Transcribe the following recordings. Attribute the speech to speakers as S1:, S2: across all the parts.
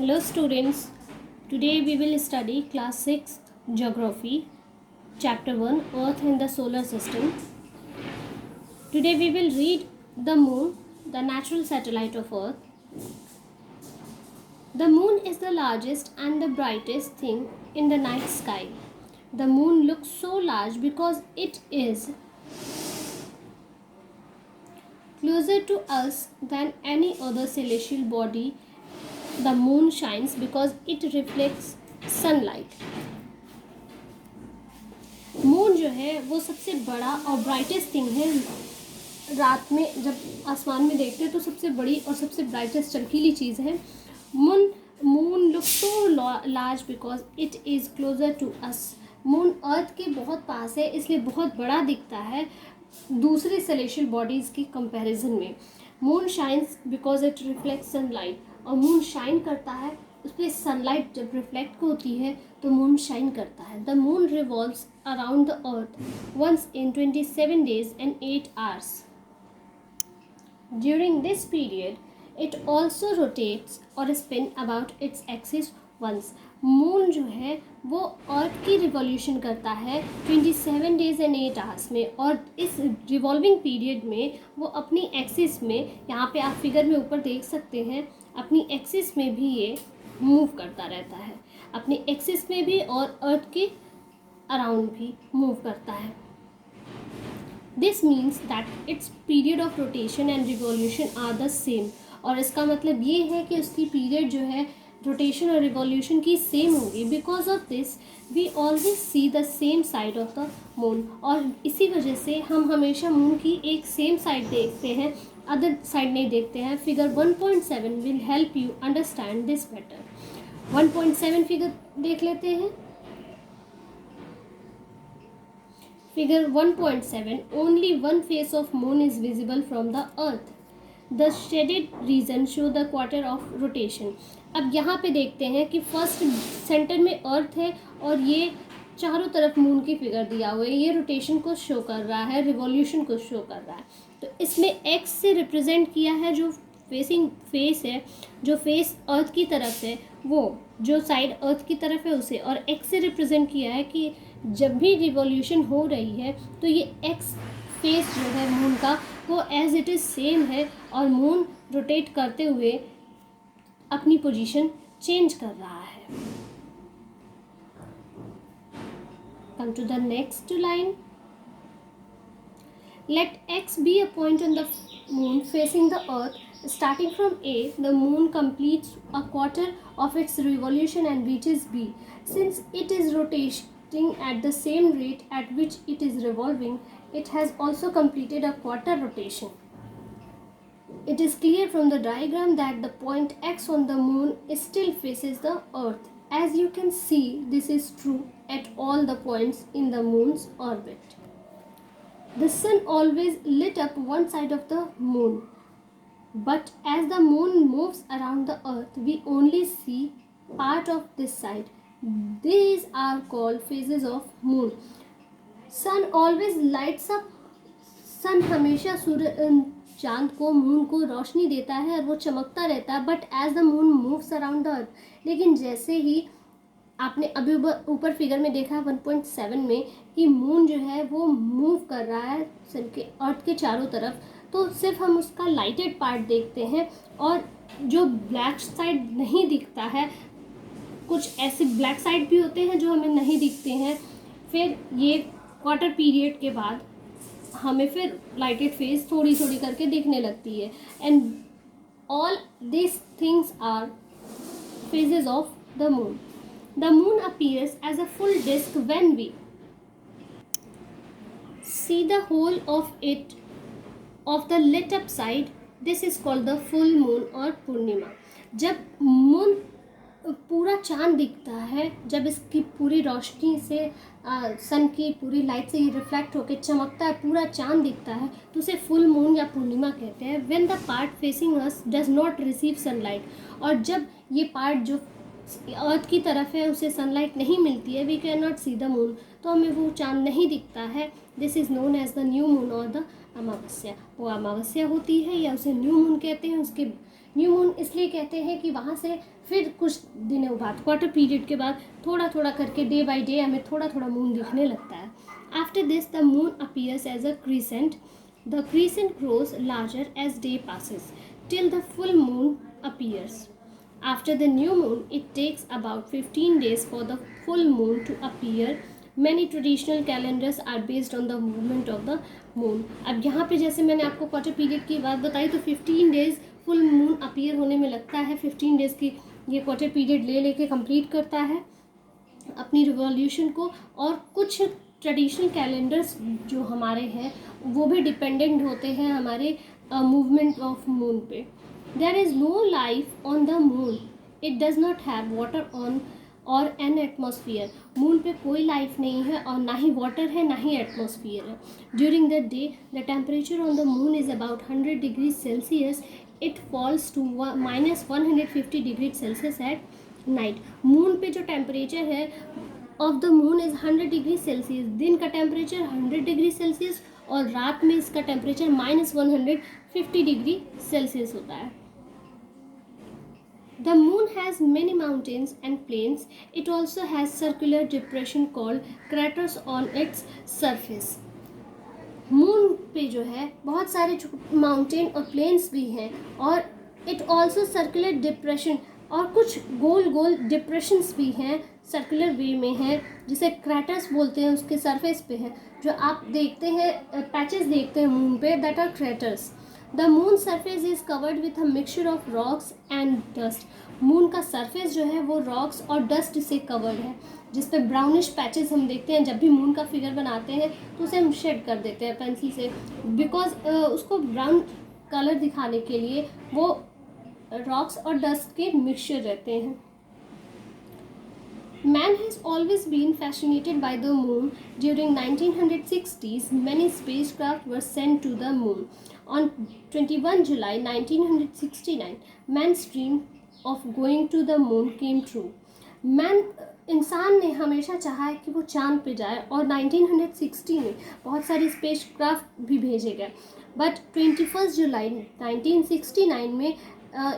S1: Hello students, today we will study class 6 geography, chapter 1 Earth and the solar system. Today we will read the moon, the natural satellite of Earth. The moon is the largest and the brightest thing in the night sky. The moon looks so large because it is closer to us than any other celestial body. The moon shines because it reflects sunlight. Moon जो है वो सबसे बड़ा और brightest thing है. रात में जब आसमान में देखते हैं तो सबसे बड़ी और सबसे ब्राइटेस्ट चमकीली चीज़ है. Moon look so large because it is closer to us. Moon earth के बहुत पास है इसलिए बहुत बड़ा दिखता है दूसरे सेलेशियल बॉडीज़ की कंपैरिजन में. Moon shines because it reflects sunlight. और मून शाइन करता है उस पर सनलाइट जब रिफ्लेक्ट होती है तो मून शाइन करता है. The moon revolves around the earth once in 27 days and 8 hours. During this period, it also rotates or spin about its axis once. Moon जो है वो अर्थ की रिवॉल्यूशन करता है 27 days and 8 hours में. और इस रिवॉल्विंग पीरियड में वो अपनी एक्सिस में, यहाँ पे आप फिगर में ऊपर देख सकते हैं, अपनी एक्सिस में भी ये मूव करता रहता है. अपनी एक्सिस में भी और अर्थ के अराउंड भी मूव करता है. This means that its period of rotation and revolution are the same. और इसका मतलब ये है कि उसकी पीरियड जो है रोटेशन और रिवॉल्यूशन की सेम होगी. Because of this we always see the same side of the moon. और इसी वजह से हम हमेशा मून की एक सेम साइड देखते हैं, अदर साइड नहीं देखते हैं. Figure 1.7 will help you understand this better. 1.7 figure देख लेते हैं. Figure 1.7 only one face of moon is visible from the earth. The shaded region show the quarter of rotation. अब यहाँ पे देखते हैं कि फर्स्ट सेंटर में अर्थ है और ये चारों तरफ मून की फिगर दिया हुआ है. ये रोटेशन को शो कर रहा है, रिवॉल्यूशन को शो कर रहा है. तो इसमें एक्स से रिप्रेजेंट किया है जो फेस है, जो फेस अर्थ की तरफ है, वो जो साइड अर्थ की तरफ है उसे. और एक्स से रिप्रेजेंट किया है कि जब भी रिवॉल्यूशन हो रही है तो ये एक्स फेस जो है मून का वो एज इट इज़ सेम है और मून रोटेट करते हुए अपनी पोजीशन चेंज कर रहा है. Come to the next line. Let x be a point on the moon facing the earth. Starting from A, the moon completes a quarter of its revolution and reaches B. Since it is rotating at the same rate at which it is revolving, it has also completed a quarter rotation. It is clear from the diagram that the point X on the moon still faces the earth. As you can see, this is true at all the points in the moon's orbit. The sun always lit up one side of the moon, but as the moon moves around the earth, we only see part of this side. These are called phases of moon. Sun always lights up. sun हमेशा चांद को, moon को रोशनी देता है और वो चमकता रहता है. But as the moon moves around the earth, लेकिन जैसे ही आपने अभी ऊपर फिगर में देखा है 1.7 में कि मून जो है वो मूव कर रहा है सन के अर्थ के चारों तरफ, तो सिर्फ हम उसका लाइटेड पार्ट देखते हैं और जो ब्लैक साइड नहीं दिखता है. कुछ ऐसे ब्लैक साइड भी होते हैं जो हमें नहीं दिखते हैं. फिर ये क्वार्टर पीरियड के बाद हमें फिर लाइटेड फेज थोड़ी थोड़ी करके दिखने लगती है. And all this things are phases of the moon. The moon appears as a full disk when we see the whole of it of the lit up side. This is called the full moon और पूर्णिमा. जब moon पूरा चांद दिखता है, जब इसकी पूरी रोशनी से सन की पूरी लाइट से ये रिफ्लेक्ट होकर चमकता है, पूरा चांद दिखता है, तो उसे फुल मून या पूर्णिमा कहते हैं. When the part facing us does not receive sunlight. और जब ये पार्ट जो अर्थ की तरफ है उसे सनलाइट नहीं मिलती है, we can not see the moon, तो हमें वो चांद नहीं दिखता है. This is known as the new moon और द अमावस्या. वो अमावस्या होती है या उसे न्यू मून कहते हैं. उसके न्यू मून इसलिए कहते हैं कि वहाँ से फिर कुछ दिनों बाद, क्वार्टर पीरियड के बाद, थोड़ा थोड़ा करके डे बाय डे हमें थोड़ा थोड़ा मून दिखने लगता है. After this the moon appears as a crescent. The crescent grows larger as day passes till the full moon appears. After the new moon, it takes about 15 days for the full moon to appear. Many traditional calendars are based on the movement of the moon. अब यहाँ पे जैसे मैंने आपको quarter period की बात बताई, तो 15 डेज फुल मून अपीयर होने में लगता है. 15 डेज की ये क्वार्टर पीरियड ले लेके कंप्लीट करता है अपनी रिवॉल्यूशन को. और कुछ ट्रेडिशनल कैलेंडर्स जो हमारे हैं वो भी डिपेंडेंट होते हैं हमारे मूवमेंट ऑफ मून पे. There is no life on the moon. It does not have water on or an atmosphere. Moon पे कोई लाइफ नहीं है और ना ही वाटर है ना ही एटमॉस्फियर है. During the day the temperature on the moon is about 100 degree Celsius. It falls to -150 degree Celsius at night. Moon पे जो टेम्परेचर है of the moon is 100 degree Celsius. दिन का टेम्परेचर 100 डिग्री सेल्सियस और रात में इसका टेम्परेचर -150 डिग्री सेल्सियस होता है. The moon has many mountains and plains. It also has circular depression called craters on its surface. Moon पे जो है बहुत सारे माउंटेन और प्लेन्स भी हैं और इट ऑल्सो सर्कुलर डिप्रेशन और कुछ गोल गोल डिप्रेशंस भी हैं, सर्कुलर वे में हैं, जिसे क्रैटर्स बोलते हैं. उसके सरफेस पे है जो आप देखते हैं, पैचेस देखते हैं मून पे, that are craters. The moon surface is covered with a mixture of rocks and dust. Moon का सरफेस जो है वो रॉक्स और डस्ट से कवर्ड है, जिस पे ब्राउनिश पैचेस हम देखते हैं. जब भी मून का फिगर बनाते हैं तो उसे हम शेड कर देते हैं पेंसिल से, बिकॉज उसको ब्राउन कलर दिखाने के लिए वो रॉक्स और डस्ट के मिक्सचर रहते हैं. Man has always been fascinated by the moon. During 1960s, many spacecraft were sent to the moon. On 21 July 1969, man's dream of going to the moon came true. इंसान ने हमेशा चाहा है कि वो चांद पे जाए और 1960 में बहुत सारे स्पेसक्राफ्ट भी भेजे गए. बट 21 जुलाई 1969 में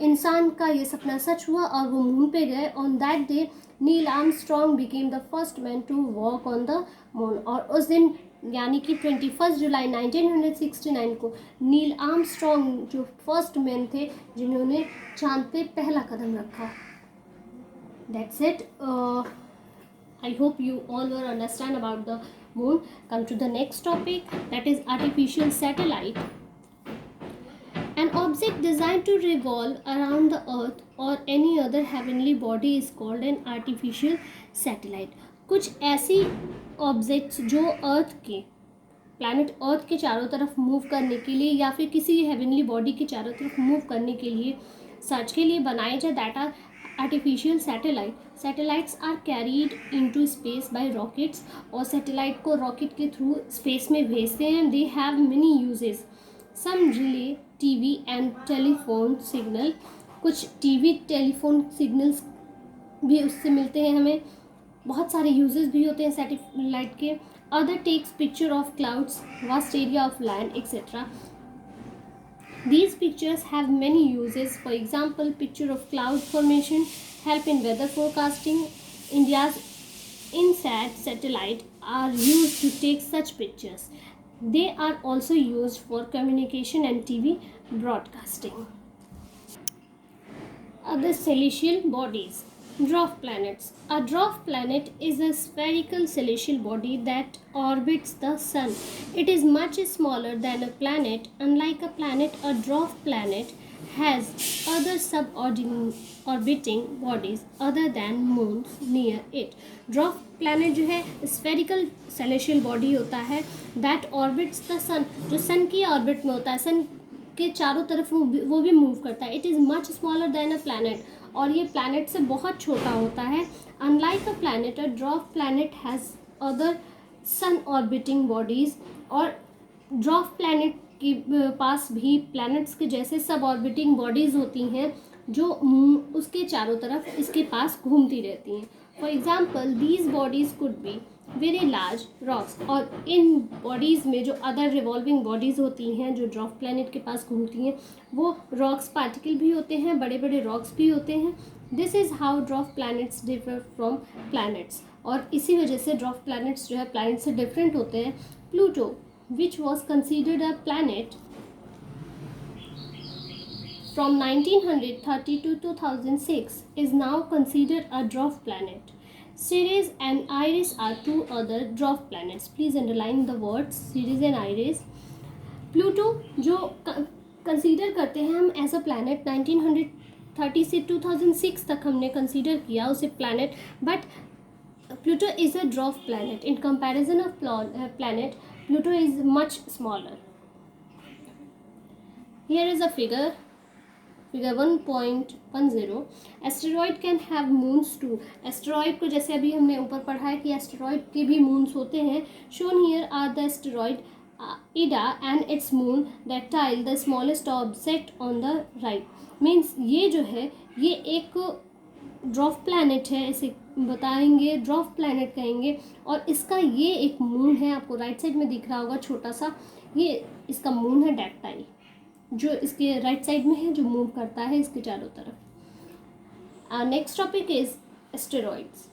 S1: इंसान का ये सपना सच हुआ और वो मून पे गए. On that day Neil Armstrong became the first man to walk on the moon. और उस दिन यानी कि 21 जुलाई 1969 को नील आर्मस्ट्रॉन्ग जो फर्स्ट मैन थे जिन्होंने चांद पे पहला कदम रखा. That's it. I hope you all will understand about the moon. Come to the next topic, that is artificial satellite. An object designed to revolve around the earth or any other heavenly body is called an artificial satellite. कुछ ऐसी objects जो अर्थ के planet earth के चारों तरफ move करने के लिए या फिर किसी हेवनली बॉडी के चारों तरफ मूव करने के लिए सर्च के लिए बनाए जाए, that are artificial satellite. Satellites are carried into space by rockets. और सैटेलाइट को रॉकेट के थ्रू स्पेस में भेजते हैं. They have many uses. Some relay TV and telephone signal. कुछ टीवी टेलीफोन सिग्नल्स भी उससे मिलते हैं हमें. बहुत सारे यूजेस भी होते हैं सैटेलाइट के. Other takes picture of clouds, vast area of land etcetera. These pictures have many uses. For example, picture of cloud formation help in weather forecasting. India's INSAT satellite are used to take such pictures. They are also used for communication and TV broadcasting. Other celestial bodies. Dwarf planets. A dwarf planet is a spherical celestial body that orbits the sun. It is much smaller than a planet. Unlike a planet, a dwarf planet has other suborbiting bodies other than moons near it. Dwarf planet जो है spherical celestial body होता है that orbits the sun, जो sun की orbit में होता है, sun के चारों तरफ वो भी मूव करता है. It is much smaller than a planet. और ये प्लैनेट से बहुत छोटा होता है. Unlike a planet, a dwarf planet has other sun orbiting bodies. और ड्वार्फ प्लैनेट के पास भी प्लैनेट्स के जैसे सब ऑर्बिटिंग बॉडीज़ होती हैं जो उसके चारों तरफ इसके पास घूमती रहती हैं. For example, these bodies could be very large rocks, और इन बॉडीज़ में जो अदर रिवॉल्विंग बॉडीज़ होती हैं जो ड्वार्फ प्लैनेट के पास घूमती हैं, वो रॉक्स पार्टिकल भी होते हैं, बड़े बड़े रॉक्स भी होते हैं. This is how dwarf planets differ from planets, और इसी वजह से ड्वार्फ प्लैनेट्स जो है प्लैनेट से डिफरेंट होते हैं. Pluto, which was considered a planet from 1930 to 2006, is now considered a dwarf planet. Ceres and Iris are two other dwarf planets. Please underline the words Ceres and Iris. Pluto जो consider करते हैं हम as a planet 1930 से 2006 तक हमने consider किया उसे planet, but Pluto is a dwarf planet. In comparison of planet, Pluto is much smaller. Here is a figure 1.10. Asteroid can have moons too. Asteroid को जैसे अभी हमने ऊपर पढ़ा है कि एस्टेरॉयड के भी मून्स होते हैं. Shown here are the asteroid Ida and its moon Dactyl, the smallest object on the right. Means ये जो है ये एक ड्वार्फ प्लैनेट है, इसे बताएंगे ड्वार्फ प्लैनेट कहेंगे, और इसका ये एक मून है, आपको राइट साइड में दिख रहा होगा छोटा सा, ये इसका मून है दैक्टाइल, जो इसके राइट साइड में है, जो मूव करता है इसके चारों तरफ. Next topic is asteroids.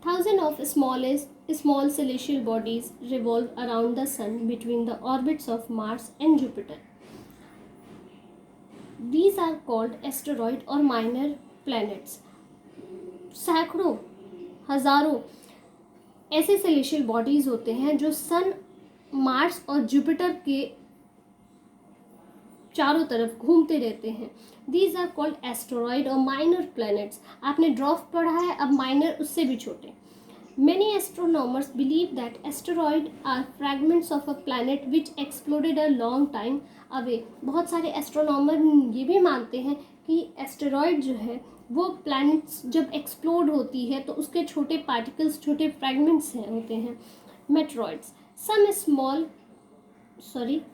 S1: Thousands of small celestial bodies revolve around the sun between the orbits of Mars and Jupiter. These are called asteroid or minor planets. सैकड़ों हजारों ऐसे सेलेशियल बॉडीज होते हैं जो सन, मार्स और जुपिटर के चारों तरफ घूमते रहते हैं. दीज आर कॉल्ड एस्टेरॉइड और माइनर प्लैनेट्स. आपने ड्वार्फ पढ़ा है, अब माइनर उससे भी छोटे. Many astronomers believe that asteroids are fragments of a planet which exploded a long time away. बहुत सारे एस्ट्रोनॉमर ये भी मानते हैं कि एस्टेरॉइड जो है वो प्लैनेट्स जब एक्सप्लोड होती है तो उसके छोटे पार्टिकल्स, छोटे फ्रैगमेंट्स होते हैं. Meteoroids, some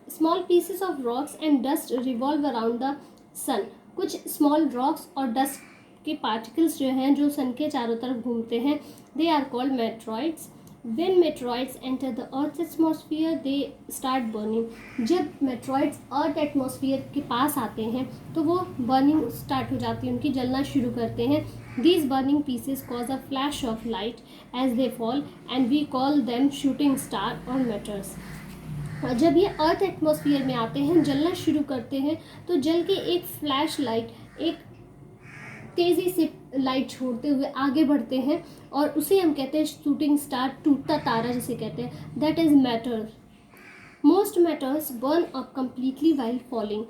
S1: small pieces of rocks and dust revolve around the sun. कुछ स्मॉल रॉक्स और डस्ट के पार्टिकल्स जो हैं जो सन के चारों तरफ घूमते हैं, they are called meteoroids. When meteoroids enter the Earth's atmosphere, they start burning. जब मेट्रॉइड्स अर्थ एटमॉस्फेयर के पास आते हैं तो वो बर्निंग स्टार्ट हो जाती है, उनकी जलना शुरू करते हैं. These burning pieces cause a flash of light as they fall and we call them shooting star or meteors. जब ये अर्थ एटमॉस्फेयर में आते हैं, जलना शुरू करते हैं, तो जल के एक फ्लैश लाइट, एक तेज़ी से लाइट छोड़ते हुए आगे बढ़ते हैं, और उसे हम कहते हैं शूटिंग स्टार, टूटता तारा जिसे कहते हैं. That is matter. Most matters burn up completely while falling.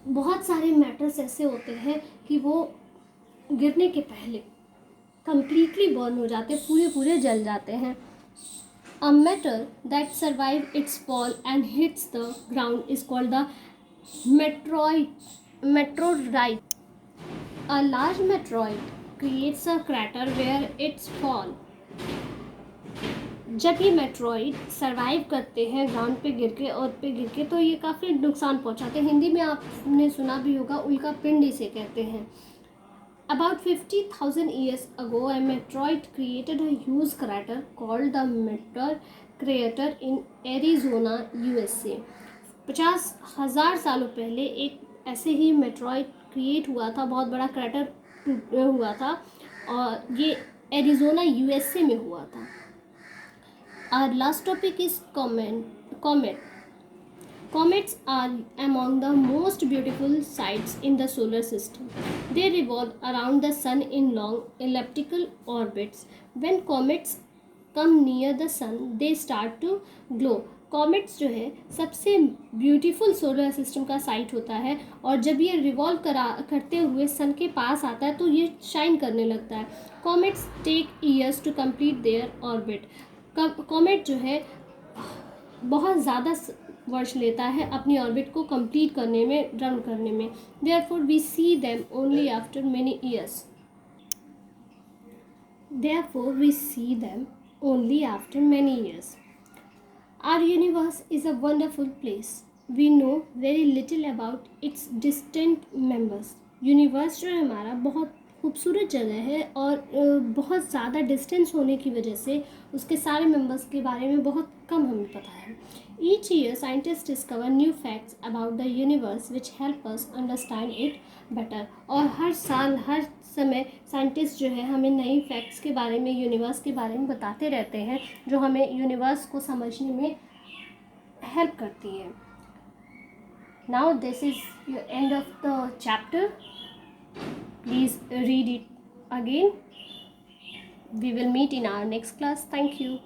S1: बहुत सारे मैटर्स ऐसे होते हैं कि वो गिरने के पहले कम्प्लीटली बर्न हो जाते हैं, पूरे पूरे जल जाते हैं. A matter that survives its fall and hits the ground is called the meteorite. A large meteorite creates a crater where its fall. जब ये मेट्रॉइड सर्वाइव करते हैं ग्राउंड पे गिर के, अर्थ पे गिर के, तो ये काफ़ी नुकसान पहुंचाते हैं. हिंदी में आपने सुना भी होगा, उल्का पिंड इसे कहते हैं. About 50,000 years ago, a meteorite created a huge crater called the Meteor Crater in Arizona, USA. 50,000 सालों पहले एक ऐसे ही मेट्रॉइड क्रिएट हुआ था, बहुत बड़ा क्रेटर हुआ था, और ये एरिजोना यूएसए में हुआ था. Our last topic is comet. Comets are among the most beautiful sights in the solar system. They revolve around the sun in long elliptical orbits. When comets come near the sun, they start to glow. Comets जो है सबसे beautiful solar system का site होता है, और जब ये revolve करते हुए सन के पास आता है तो ये शाइन करने लगता है. Comets take years to complete their orbit. Comet जो है बहुत ज़्यादा वर्ष लेता है अपनी ऑर्बिट को कंप्लीट करने में, रन करने में. Therefore we see them only after many years. Therefore, we see them only after many years. Our universe is a wonderful place. We know very little about its distant members. Universe जो है हमारा बहुत खूबसूरत जगह है और बहुत ज़्यादा डिस्टेंस होने की वजह से उसके सारे मेंबर्स के बारे में बहुत कम हमें पता है. Each year scientist discover new facts about the universe which help us understand it better. और हर साल हर समय साइंटिस्ट जो है हमें नई फैक्ट्स के बारे में, यूनिवर्स के बारे में बताते रहते हैं जो हमें यूनिवर्स को समझने में हेल्प करती है. Now this is the end of the chapter. Please read it again. We will meet in our next class. Thank you.